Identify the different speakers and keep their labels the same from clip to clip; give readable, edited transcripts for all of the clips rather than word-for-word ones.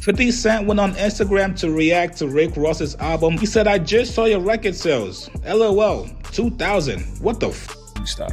Speaker 1: 50 Cent went on Instagram to react to Rick Ross's album. He said, "I just saw your record sales. LOL, 2,000. What the f?"
Speaker 2: Stop.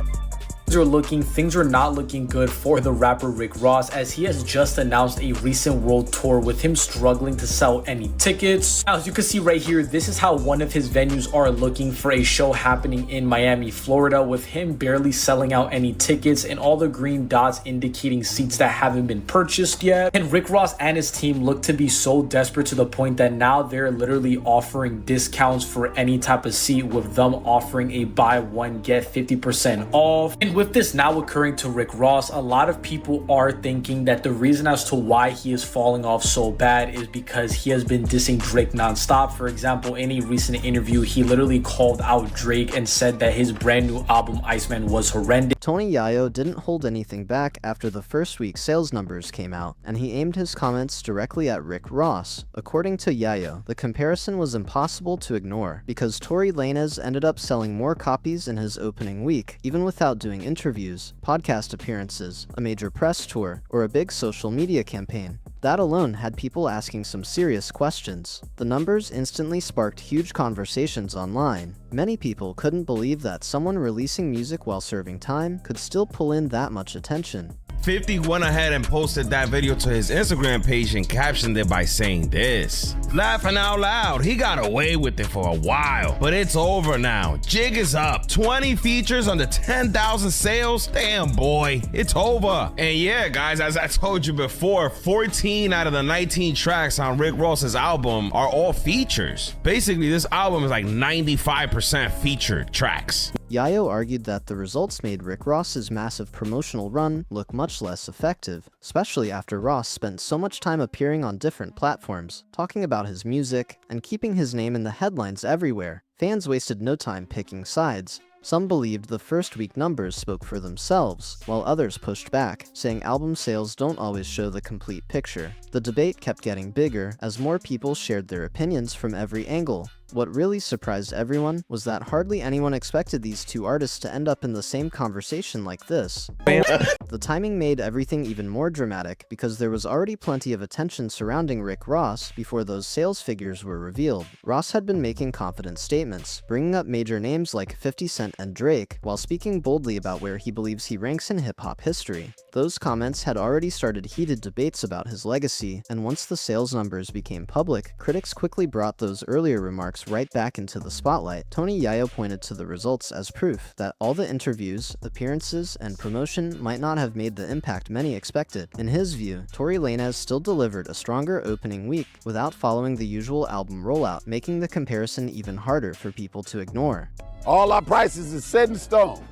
Speaker 3: Things are not looking good for the rapper Rick Ross, as he has just announced a recent world tour with him struggling to sell any tickets. Now, as you can see right here, this is how one of his venues are looking for a show happening in Miami, Florida, with him barely selling out any tickets and all the green dots indicating seats that haven't been purchased yet. And Rick Ross and his team look to be so desperate to the point that now they're literally offering discounts for any type of seat, with them offering a buy one get 50% off. And with this now occurring to Rick Ross, a lot of people are thinking that the reason as to why he is falling off so bad is because he has been dissing Drake nonstop. For example, in a recent interview, he literally called out Drake and said that his brand new album Iceman was horrendous.
Speaker 4: Tony Yayo didn't hold anything back after the first week sales numbers came out, and he aimed his comments directly at Rick Ross. According to Yayo, the comparison was impossible to ignore because Tory Lanez ended up selling more copies in his opening week, even without doing interviews, podcast appearances, a major press tour, or a big social media campaign. That alone had people asking some serious questions. The numbers instantly sparked huge conversations online. Many people couldn't believe that someone releasing music while serving time could still pull in that much attention.
Speaker 2: 50 went ahead and posted that video to his Instagram page and captioned it by saying this: "Laughing out loud, he got away with it for a while, but it's over now. Jig is up. 20 features under 10,000 sales. Damn boy, it's over." And yeah, guys, as I told you before, 14 out of the 19 tracks on Rick Ross's album are all features. Basically, this album is like 95% featured tracks.
Speaker 4: Yayo argued that the results made Rick Ross's massive promotional run look much less effective, especially after Ross spent so much time appearing on different platforms, talking about his music, and keeping his name in the headlines everywhere. Fans wasted no time picking sides. Some believed the first week numbers spoke for themselves, while others pushed back, saying album sales don't always show the complete picture. The debate kept getting bigger as more people shared their opinions from every angle. What really surprised everyone was that hardly anyone expected these two artists to end up in the same conversation like this. The timing made everything even more dramatic because there was already plenty of attention surrounding Rick Ross before those sales figures were revealed. Ross had been making confident statements, bringing up major names like 50 Cent and Drake, while speaking boldly about where he believes he ranks in hip-hop history. Those comments had already started heated debates about his legacy, and once the sales numbers became public, critics quickly brought those earlier remarks right back into the spotlight. Tony Yayo pointed to the results as proof that all the interviews, appearances, and promotion might not have made the impact many expected. In his view, Tory Lanez still delivered a stronger opening week without following the usual album rollout, making the comparison even harder for people to ignore.
Speaker 5: All our prices is set in stone.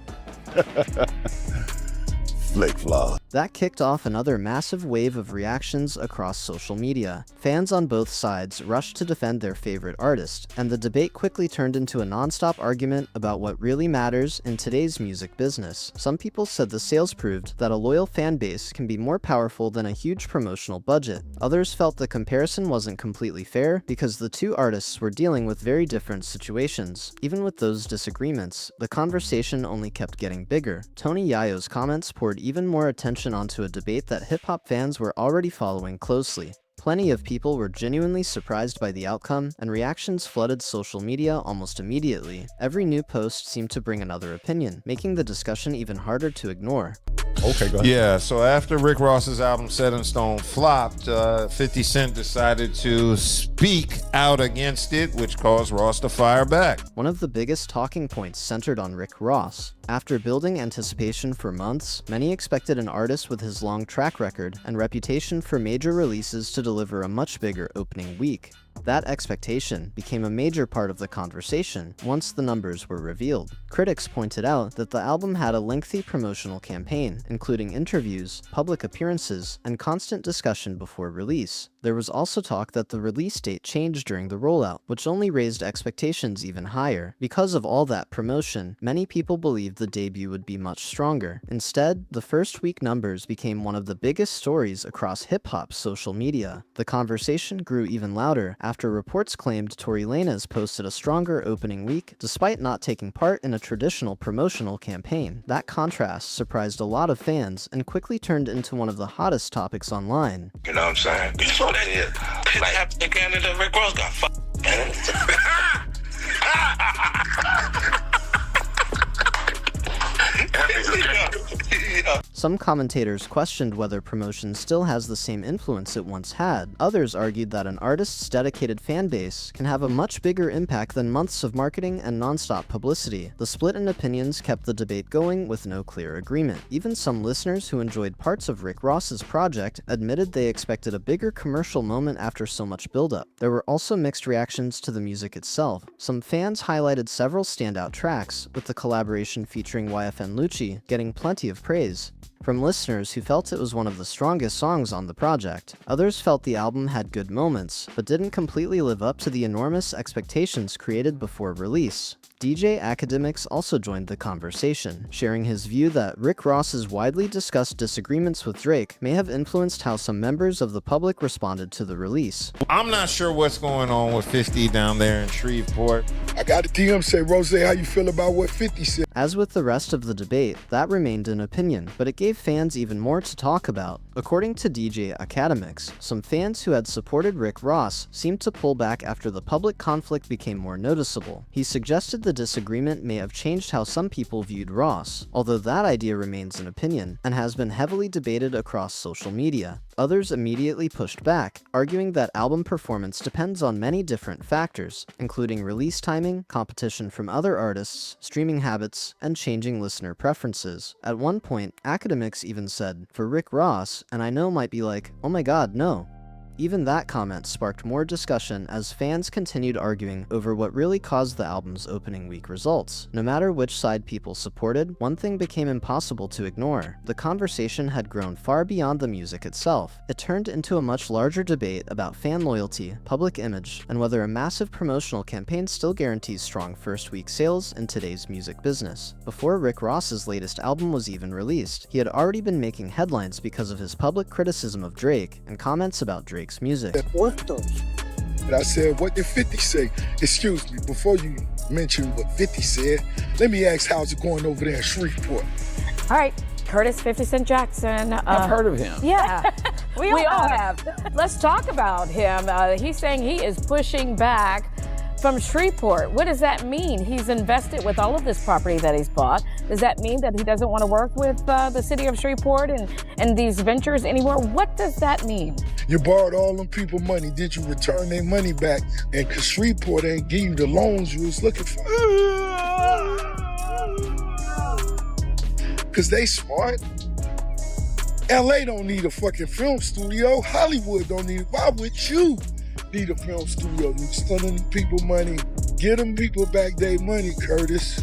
Speaker 5: Flick flaw.
Speaker 4: That kicked off another massive wave of reactions across social media. Fans on both sides rushed to defend their favorite artist, and the debate quickly turned into a non-stop argument about what really matters in today's music business. Some people said the sales proved that a loyal fan base can be more powerful than a huge promotional budget. Others felt the comparison wasn't completely fair because the two artists were dealing with very different situations. Even with those disagreements, the conversation only kept getting bigger. Tony Yayo's comments poured even more attention onto a debate that hip-hop fans were already following closely. Plenty of people were genuinely surprised by the outcome, and reactions flooded social media almost immediately. Every new post seemed to bring another opinion, making the discussion even harder to ignore.
Speaker 6: Okay, go ahead. Yeah, so after Rick Ross's album Set in Stone flopped, 50 Cent decided to speak out against it, which caused Ross to fire back.
Speaker 4: One of the biggest talking points centered on Rick Ross. After building anticipation for months, many expected an artist with his long track record and reputation for major releases to deliver a much bigger opening week. That expectation became a major part of the conversation once the numbers were revealed. Critics pointed out that the album had a lengthy promotional campaign, including interviews, public appearances, and constant discussion before release. There was also talk that the release date changed during the rollout, which only raised expectations even higher. Because of all that promotion, many people believed the debut would be much stronger. Instead, the first week numbers became one of the biggest stories across hip-hop social media. The conversation grew even louder after reports claimed Tory Lanez posted a stronger opening week despite not taking part in a traditional promotional campaign. That contrast surprised a lot of fans and quickly turned into one of the hottest topics online.
Speaker 5: You know what I'm saying? You know what that is?
Speaker 7: Shit happened in Canada. Rick Ross got fucked.
Speaker 4: Some commentators questioned whether promotion still has the same influence it once had. Others argued that an artist's dedicated fan base can have a much bigger impact than months of marketing and non-stop publicity. The split in opinions kept the debate going with no clear agreement. Even some listeners who enjoyed parts of Rick Ross's project admitted they expected a bigger commercial moment after so much buildup. There were also mixed reactions to the music itself. Some fans highlighted several standout tracks, with the collaboration featuring YFN Lucci getting plenty of praise from listeners who felt it was one of the strongest songs on the project. Others felt the album had good moments, but didn't completely live up to the enormous expectations created before release. DJ Academics also joined the conversation, sharing his view that Rick Ross's widely discussed disagreements with Drake may have influenced how some members of the public responded to the release.
Speaker 6: I'm not sure what's going on with 50 down there in Shreveport.
Speaker 8: I got a DM say, Rose, how you feel about what 50 said?
Speaker 4: As with the rest of the debate, that remained an opinion, but it gave fans even more to talk about. According to DJ Academics, some fans who had supported Rick Ross seemed to pull back after the public conflict became more noticeable. He suggested the disagreement may have changed how some people viewed Ross, although that idea remains an opinion and has been heavily debated across social media. Others immediately pushed back, arguing that album performance depends on many different factors, including release timing, competition from other artists, streaming habits, and changing listener preferences. At one point, Academics even said, "For Rick Ross," and I know might be like, "Oh my god, no." Even that comment sparked more discussion as fans continued arguing over what really caused the album's opening week results. No matter which side people supported, one thing became impossible to ignore. The conversation had grown far beyond the music itself. It turned into a much larger debate about fan loyalty, public image, and whether a massive promotional campaign still guarantees strong first-week sales in today's music business. Before Rick Ross's latest album was even released, he had already been making headlines because of his public criticism of Drake and comments about Drake's music.
Speaker 8: And I said, what did 50 say? Excuse me, before you mention what 50 said, let me ask, how's it going over there in Shreveport?
Speaker 9: All right, Curtis 50 Cent Jackson.
Speaker 10: I've heard of him.
Speaker 9: Yeah, we all have. Let's talk about him. He's saying he is pushing back from Shreveport. What does that mean? He's invested with all of this property that he's bought. Does that mean that he doesn't want to work with the city of Shreveport and these ventures anymore? What does that mean?
Speaker 8: You borrowed all them people money. Did you return their money back? And because Shreveport ain't give you the loans you was looking for. Because they smart. LA don't need a fucking film studio. Hollywood don't need it. Why would you need a film studio? You stealing people money. Get them people back their money, Curtis.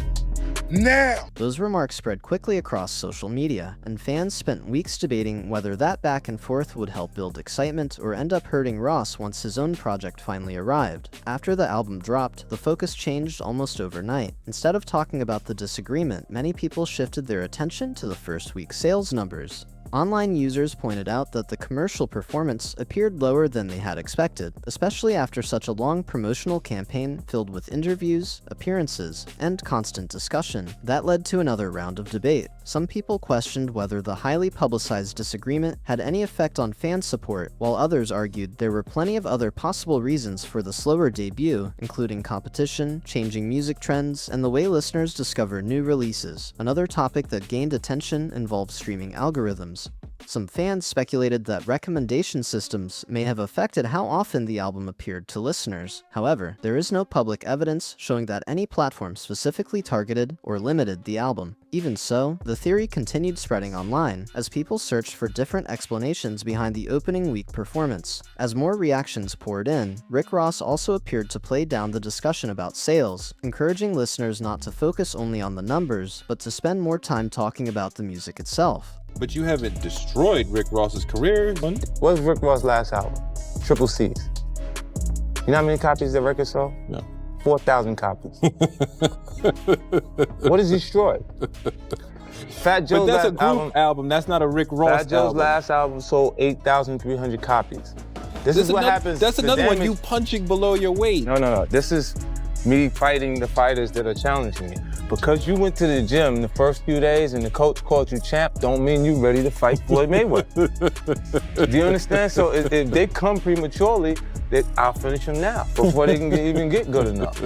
Speaker 8: Now!
Speaker 4: Those remarks spread quickly across social media, and fans spent weeks debating whether that back and forth would help build excitement or end up hurting Ross once his own project finally arrived. After the album dropped, the focus changed almost overnight. Instead of talking about the disagreement, many people shifted their attention to the first week sales numbers. Online users pointed out that the commercial performance appeared lower than they had expected, especially after such a long promotional campaign filled with interviews, appearances, and constant discussion. That led to another round of debate. Some people questioned whether the highly publicized disagreement had any effect on fan support, while others argued there were plenty of other possible reasons for the slower debut, including competition, changing music trends, and the way listeners discover new releases. Another topic that gained attention involved streaming algorithms. Some fans speculated that recommendation systems may have affected how often the album appeared to listeners. However, there is no public evidence showing that any platform specifically targeted or limited the album. Even so, the theory continued spreading online as people searched for different explanations behind the opening week performance. As more reactions poured in, Rick Ross also appeared to play down the discussion about sales, encouraging listeners not to focus only on the numbers, but to spend more time talking about the music itself.
Speaker 11: But you haven't destroyed Rick Ross's career.
Speaker 12: What's Rick Ross' last album? Triple C's. You know how many copies the record sold?
Speaker 11: No.
Speaker 12: 4,000 copies. What is destroyed? Fat Joe's
Speaker 11: but that's a
Speaker 12: last
Speaker 11: group album. That's not a Rick Ross
Speaker 12: Fat Joe's last album sold 8,300 copies. This is what happens.
Speaker 11: That's another one, you punching below your weight.
Speaker 12: No. This is me fighting the fighters that are challenging me. Because you went to the gym the first few days and the coach called you champ, don't mean you ready to fight Floyd Mayweather. Do you understand? So if they come prematurely, I'll finish them now before they can even get good enough.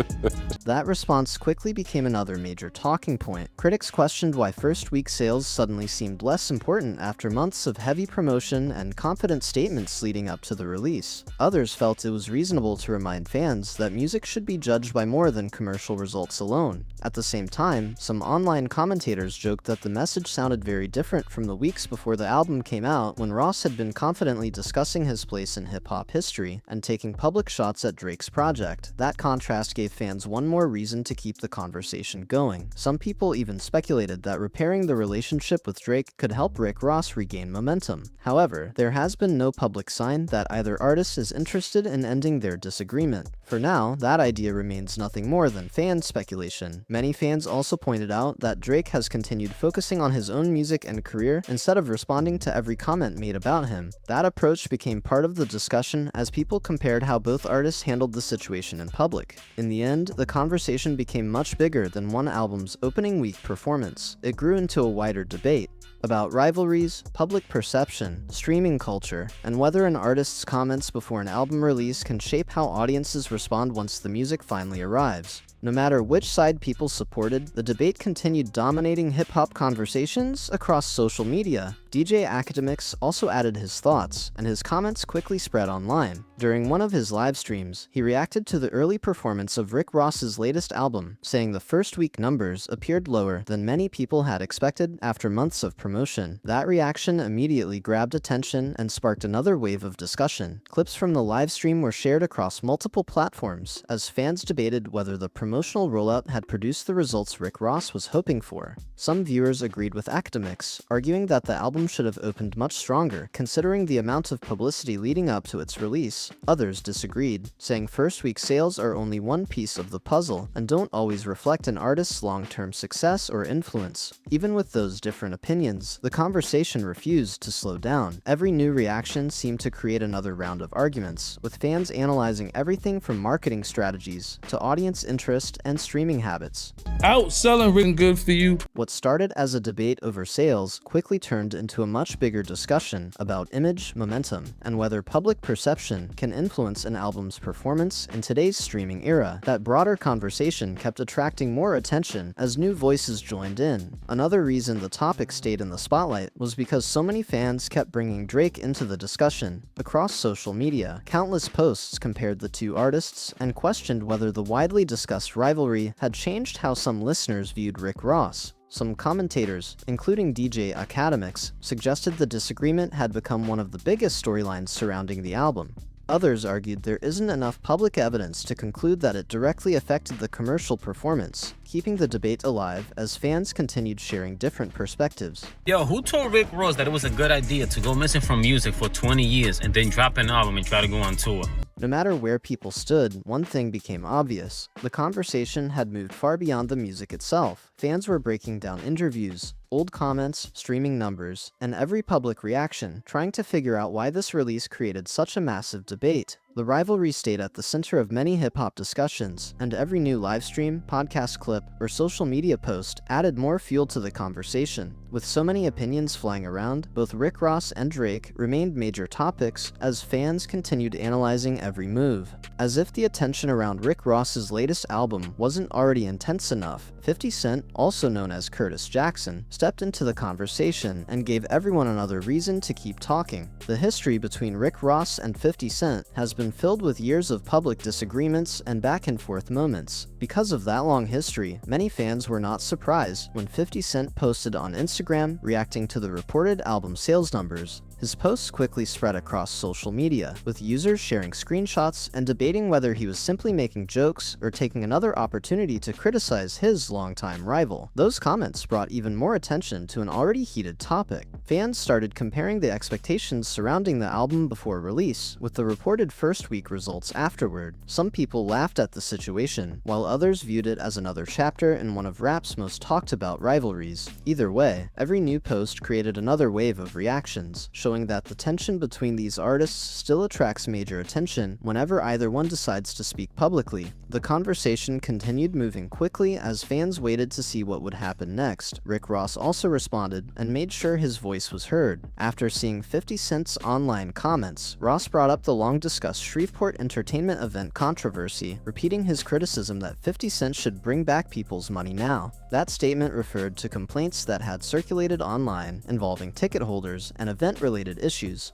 Speaker 4: That response quickly became another major talking point. Critics questioned why first-week sales suddenly seemed less important after months of heavy promotion and confident statements leading up to the release. Others felt it was reasonable to remind fans that music should be judged by more than commercial results alone. At the same time, some online commentators joked that the message sounded very different from the weeks before the album came out, when Ross had been confidently discussing his place in hip-hop history and taking public shots at Drake's project. That contrast gave fans one more reason to keep the conversation going. Some people even speculated that repairing the relationship with Drake could help Rick Ross regain momentum. However, there has been no public sign that either artist is interested in ending their disagreement. For now, that idea remains nothing more than fan speculation. Many fans also pointed out that Drake has continued focusing on his own music and career instead of responding to every comment made about him. That approach became part of the discussion as people compared how both artists handled the situation in public. In the end, the conversation became much bigger than one album's opening week performance. It grew into a wider debate about rivalries, public perception, streaming culture, and whether an artist's comments before an album release can shape how audiences respond once the music finally arrives. No matter which side people supported, the debate continued dominating hip-hop conversations across social media. DJ Academics also added his thoughts, and his comments quickly spread online. During one of his live streams, he reacted to the early performance of Rick Ross's latest album, saying the first week numbers appeared lower than many people had expected after months of promotion. That reaction immediately grabbed attention and sparked another wave of discussion. Clips from the live stream were shared across multiple platforms as fans debated whether the promotional rollout had produced the results Rick Ross was hoping for. Some viewers agreed with Academics, arguing that the album should have opened much stronger, considering the amount of publicity leading up to its release. Others disagreed, saying first-week sales are only one piece of the puzzle and don't always reflect an artist's long-term success or influence. Even with those different opinions, the conversation refused to slow down. Every new reaction seemed to create another round of arguments, with fans analyzing everything from marketing strategies to audience interest and streaming habits.
Speaker 10: Outselling written good for you.
Speaker 4: What started as a debate over sales quickly turned into a much bigger discussion about image, momentum, and whether public perception can influence an album's performance in today's streaming era. That broader conversation kept attracting more attention as new voices joined in. Another reason the topic stayed in the spotlight was because so many fans kept bringing Drake into the discussion. Across social media, countless posts compared the two artists and questioned whether the widely discussed rivalry had changed how some listeners viewed Rick Ross. Some commentators, including DJ Academics, suggested the disagreement had become one of the biggest storylines surrounding the album. Others argued there isn't enough public evidence to conclude that it directly affected the commercial performance, keeping the debate alive as fans continued sharing different perspectives.
Speaker 13: Yo, who told Rick Ross that it was a good idea to go missing from music for 20 years and then drop an album and try to go on tour?
Speaker 4: No matter where people stood, one thing became obvious. The conversation had moved far beyond the music itself. Fans were breaking down interviews, old comments, streaming numbers, and every public reaction, trying to figure out why this release created such a massive debate. The rivalry stayed at the center of many hip-hop discussions, and every new livestream, podcast clip, or social media post added more fuel to the conversation. With so many opinions flying around, both Rick Ross and Drake remained major topics as fans continued analyzing every move. As if the attention around Rick Ross's latest album wasn't already intense enough, 50 Cent, also known as Curtis Jackson, stepped into the conversation and gave everyone another reason to keep talking. The history between Rick Ross and 50 Cent has been filled with years of public disagreements and back-and-forth moments. Because of that long history, many fans were not surprised when 50 Cent posted on Instagram reacting to the reported album sales numbers. His posts quickly spread across social media, with users sharing screenshots and debating whether he was simply making jokes or taking another opportunity to criticize his longtime rival. Those comments brought even more attention to an already heated topic. Fans started comparing the expectations surrounding the album before release with the reported first-week results afterward. Some people laughed at the situation, while others viewed it as another chapter in one of rap's most talked about rivalries. Either way, every new post created another wave of reactions, showing showing that the tension between these artists still attracts major attention whenever either one decides to speak publicly. The conversation continued moving quickly as fans waited to see what would happen next. Rick Ross also responded and made sure his voice was heard. After seeing 50 Cent's online comments, Ross brought up the long-discussed Shreveport entertainment event controversy, repeating his criticism that 50 Cent should bring back people's money now. That statement referred to complaints that had circulated online involving ticket holders and event-related issues.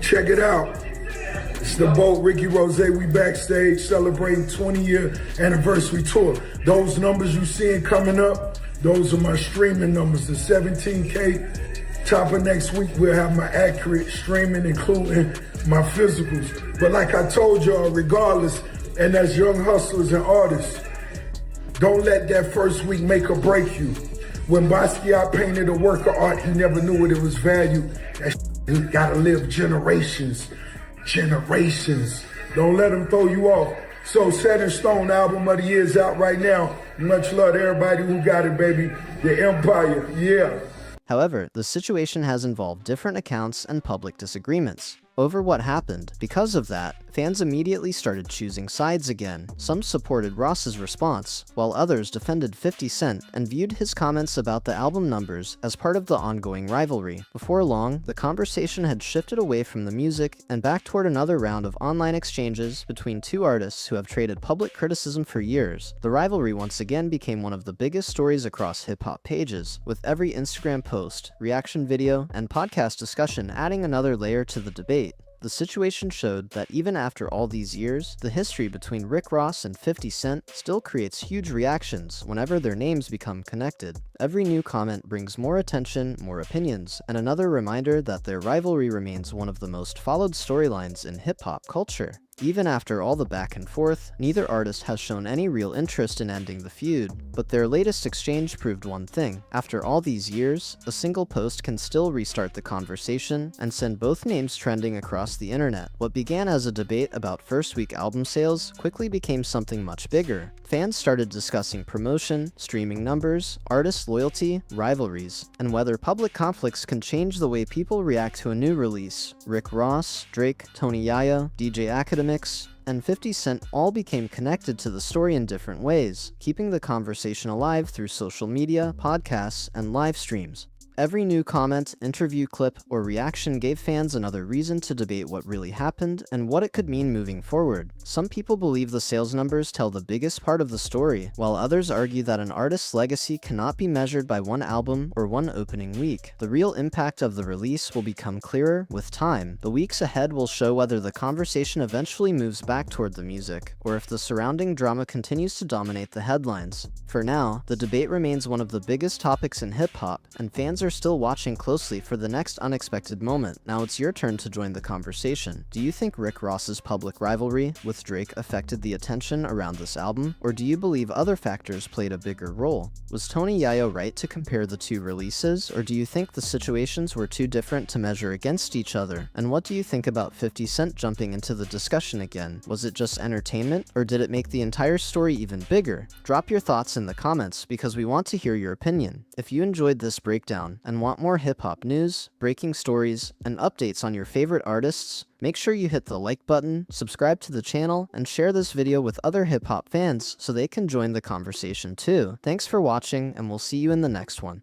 Speaker 8: Check it out. It's the boat, Ricky Rose. We backstage celebrating 20-year anniversary tour. Those numbers you seeing coming up, those are my streaming numbers, the 17K. Top of next week, we'll have my accurate streaming, including my physicals. But like I told y'all, regardless, and as young hustlers and artists, don't let that first week make or break you. When Basquiat painted a work of art, he never knew what it was valued. That gotta live generations. Don't let them throw you off. So Set in Stone album of the year is out right now. Much love to everybody who got it, baby. The Empire, yeah.
Speaker 4: However, the situation has involved different accounts and public disagreements over what happened. Because of that, fans immediately started choosing sides again. Some supported Ross's response, while others defended 50 Cent and viewed his comments about the album numbers as part of the ongoing rivalry. Before long, the conversation had shifted away from the music and back toward another round of online exchanges between two artists who have traded public criticism for years. The rivalry once again became one of the biggest stories across hip-hop pages, with every Instagram post, reaction video, and podcast discussion adding another layer to the debate. The situation showed that even after all these years, the history between Rick Ross and 50 Cent still creates huge reactions whenever their names become connected. Every new comment brings more attention, more opinions, and another reminder that their rivalry remains one of the most followed storylines in hip-hop culture. Even after all the back and forth, neither artist has shown any real interest in ending the feud, but their latest exchange proved one thing. After all these years, a single post can still restart the conversation and send both names trending across the internet. What began as a debate about first-week album sales quickly became something much bigger. Fans started discussing promotion, streaming numbers, artist loyalty, rivalries, and whether public conflicts can change the way people react to a new release. Rick Ross, Drake, Tony Yayo, DJ Academics, and 50 Cent all became connected to the story in different ways, keeping the conversation alive through social media, podcasts, and live streams. Every new comment, interview clip, or reaction gave fans another reason to debate what really happened and what it could mean moving forward. Some people believe the sales numbers tell the biggest part of the story, while others argue that an artist's legacy cannot be measured by one album or one opening week. The real impact of the release will become clearer with time. The weeks ahead will show whether the conversation eventually moves back toward the music, or if the surrounding drama continues to dominate the headlines. For now, the debate remains one of the biggest topics in hip-hop, and fans are still watching closely for the next unexpected moment. Now it's your turn to join the conversation. Do you think Rick Ross's public rivalry with Drake affected the attention around this album, or do you believe other factors played a bigger role? Was Tony Yayo right to compare the two releases, or do you think the situations were too different to measure against each other? And what do you think about 50 Cent jumping into the discussion again? Was it just entertainment, or did it make the entire story even bigger? Drop your thoughts in the comments because we want to hear your opinion. If you enjoyed this breakdown and want more hip-hop news, breaking stories, and updates on your favorite artists, make sure you hit the like button, subscribe to the channel, and share this video with other hip-hop fans so they can join the conversation too. Thanks for watching, and we'll see you in the next one.